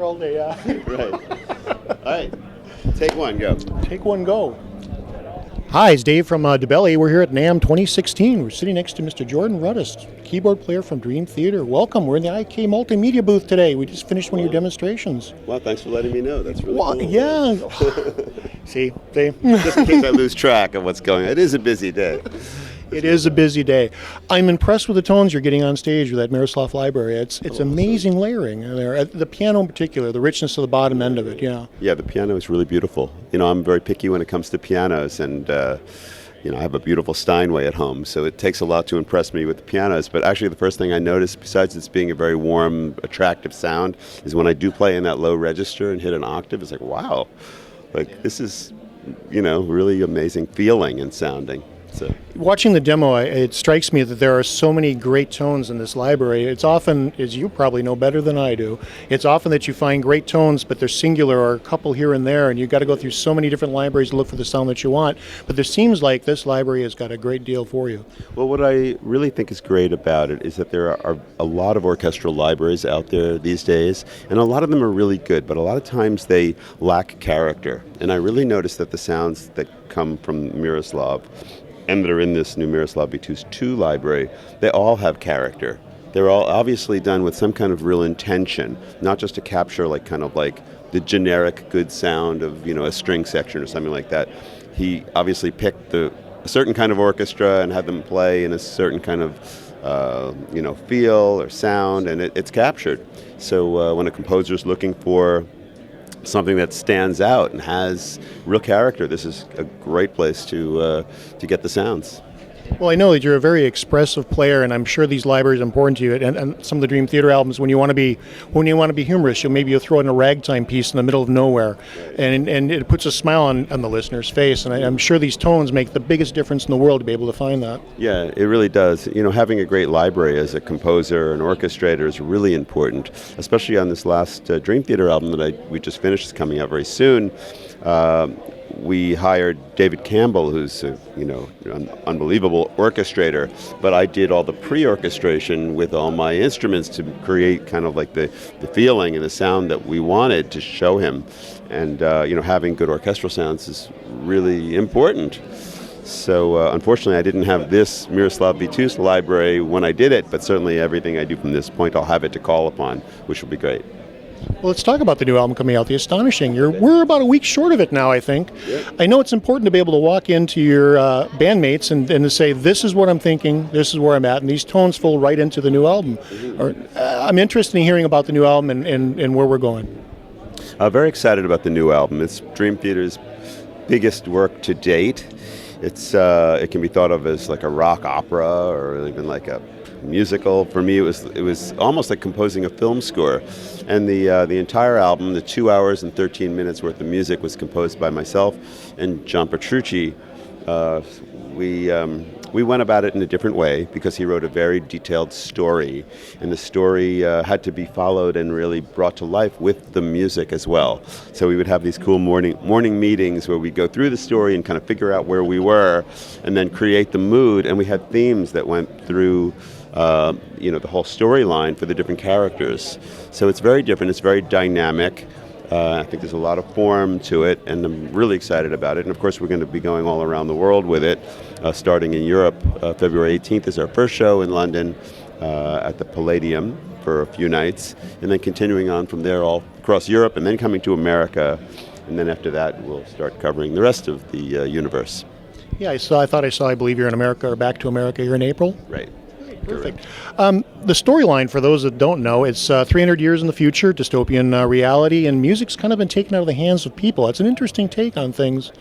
here all day, yeah. Right. All right. Take one, go. Take one, go. Hi, it's Dave from DaBelly. We're here at NAMM 2016. We're sitting next to Mr. Jordan Rudess, keyboard player from Dream Theater. Welcome. We're in the IK Multimedia booth today. We just finished one of your demonstrations. Well, thanks for letting me know. That's really cool. Yeah. See? Just in case I lose track of what's going on. It is a busy day. It is a busy day. I'm impressed with the tones you're getting on stage with that Miroslav library. It's amazing layering there. The piano in particular, the richness of the bottom end of it, yeah. Yeah, the piano is really beautiful. You know, I'm very picky when it comes to pianos, and you know, I have a beautiful Steinway at home, so it takes a lot to impress me with the pianos. But actually, the first thing I noticed, besides this being a very warm, attractive sound, is when I do play in that low register and hit an octave, it's like, wow, like this is, you know, really amazing feeling and sounding. So. Watching the demo, it strikes me that there are so many great tones in this library. It's often, as you probably know better than I do, it's often that you find great tones, but they're singular or a couple here and there, and you've got to go through so many different libraries to look for the sound that you want. But there seems like this library has got a great deal for you. Well, what I really think is great about it is that there are a lot of orchestral libraries out there these days, and a lot of them are really good, but a lot of times they lack character. And I really noticed that the sounds that come from Miroslav and that are in this new Miroslav V2 library, they all have character. They're all obviously done with some kind of real intention, not just to capture like kind of like the generic good sound of, you know, a string section or something like that. He obviously picked a certain kind of orchestra and had them play in a certain kind of you know, feel or sound, and it's captured. So when a composer's looking for something that stands out and has real character, this is a great place to get the sounds. Well, I know that you're a very expressive player, and I'm sure these libraries are important to you. And some of the Dream Theater albums, when you want to be humorous, you'll throw in a ragtime piece in the middle of nowhere, and it puts a smile on the listener's face. And I'm sure these tones make the biggest difference in the world to be able to find that. Yeah, it really does. You know, having a great library as a composer and orchestrator is really important, especially on this last Dream Theater album that we just finished, is coming out very soon. We hired David Campbell, who's an unbelievable orchestrator, but I did all the pre-orchestration with all my instruments to create kind of like the feeling and the sound that we wanted to show him. And having good orchestral sounds is really important. So unfortunately, I didn't have this Miroslav V2 library when I did it, but certainly everything I do from this point, I'll have it to call upon, which will be great. Well, let's talk about the new album coming out, The Astonishing. We're about a week short of it now, I think. Yeah. I know it's important to be able to walk into your bandmates and to say, this is what I'm thinking, this is where I'm at, and these tones fall right into the new album. Mm-hmm. I'm interested in hearing about the new album and where we're going. Very excited about the new album. It's Dream Theater's biggest work to date. It can be thought of as like a rock opera or even like a musical. For me, it was almost like composing a film score. And the entire album, the 2 hours and 13 minutes worth of music, was composed by myself and John Petrucci. We went about it in a different way because he wrote a very detailed story, and the story had to be followed and really brought to life with the music as well. So we would have these cool morning meetings where we go through the story and kind of figure out where we were, and then create the mood. And we had themes that went through the whole storyline for the different characters. So it's very different. It's very dynamic. I think there's a lot of form to it, and I'm really excited about it. And of course, we're going to be going all around the world with it, starting in Europe. February 18th is our first show in London at the Palladium for a few nights, and then continuing on from there all across Europe, and then coming to America. And then after that, we'll start covering the rest of the universe. Yeah, I believe you're in America or back to America here in April. Right. Perfect. The storyline, for those that don't know, it's 300 years in the future, dystopian reality, and music's kind of been taken out of the hands of people. It's an interesting take on things.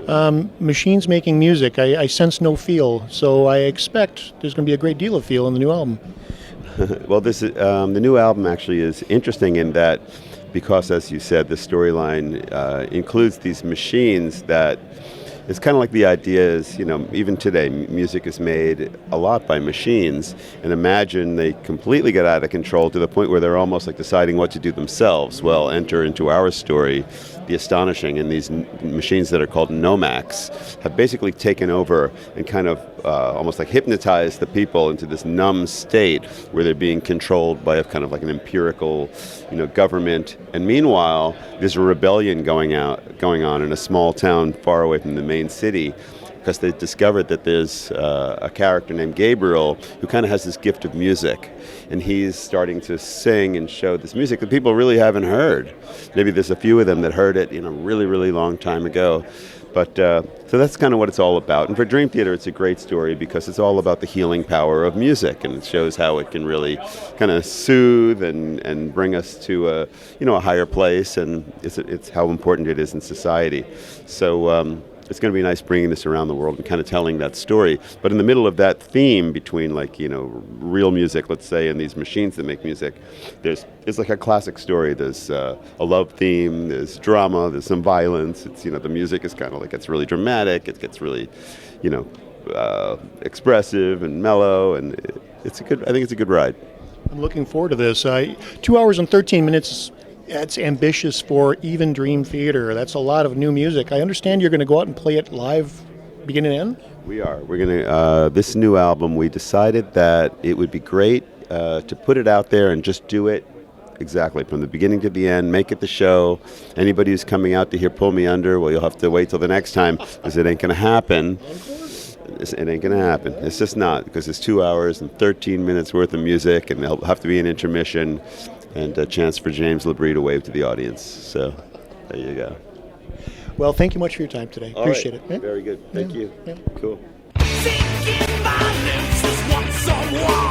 Machines making music, I sense no feel, so I expect there's going to be a great deal of feel in the new album. Well, the new album actually is interesting in that, because, as you said, the storyline includes these machines that it's kind of like the idea is, even today, music is made a lot by machines, and imagine they completely get out of control to the point where they're almost like deciding what to do themselves. Well, enter into our story the Astonishing, and these machines that are called NOMAX have basically taken over and kind of almost like hypnotized the people into this numb state where they're being controlled by a kind of like an empirical, government. And meanwhile, there's a rebellion going on in a small town far away from the main city, because they discovered that there's a character named Gabriel who kind of has this gift of music, and he's starting to sing and show this music that people really haven't heard. Maybe there's a few of them that heard it, really, really long time ago. But so that's kind of what it's all about. And for Dream Theater, it's a great story because it's all about the healing power of music, and it shows how it can really kind of soothe and bring us to a higher place, and it's how important it is in society. So it's going to be nice bringing this around the world and kind of telling that story. But in the middle of that theme between real music, let's say, and these machines that make music, it's like a classic story. There's a love theme, there's drama, there's some violence. It's the music is kind of like, it's really dramatic, it gets really, expressive and mellow, and I think it's a good ride. I'm looking forward to this. 2 hours and 13 minutes. That's ambitious for even Dream Theater. That's a lot of new music. I understand you're going to go out and play it live, beginning and end? We are. We're going to, this new album, we decided that it would be great to put it out there and just do it exactly from the beginning to the end, make it the show. Anybody who's coming out to hear Pull Me Under, well, you'll have to wait till the next time, because it ain't going to happen. It ain't going to happen. It's just not, because it's 2 hours and 13 minutes worth of music, and there'll have to be an intermission and a chance for James Labrie to wave to the audience. So there you go. Well, thank you much for your time today. All Appreciate right. it. Yeah. Very good. Thank you. Yeah. Cool. Thinking my lips was once a war.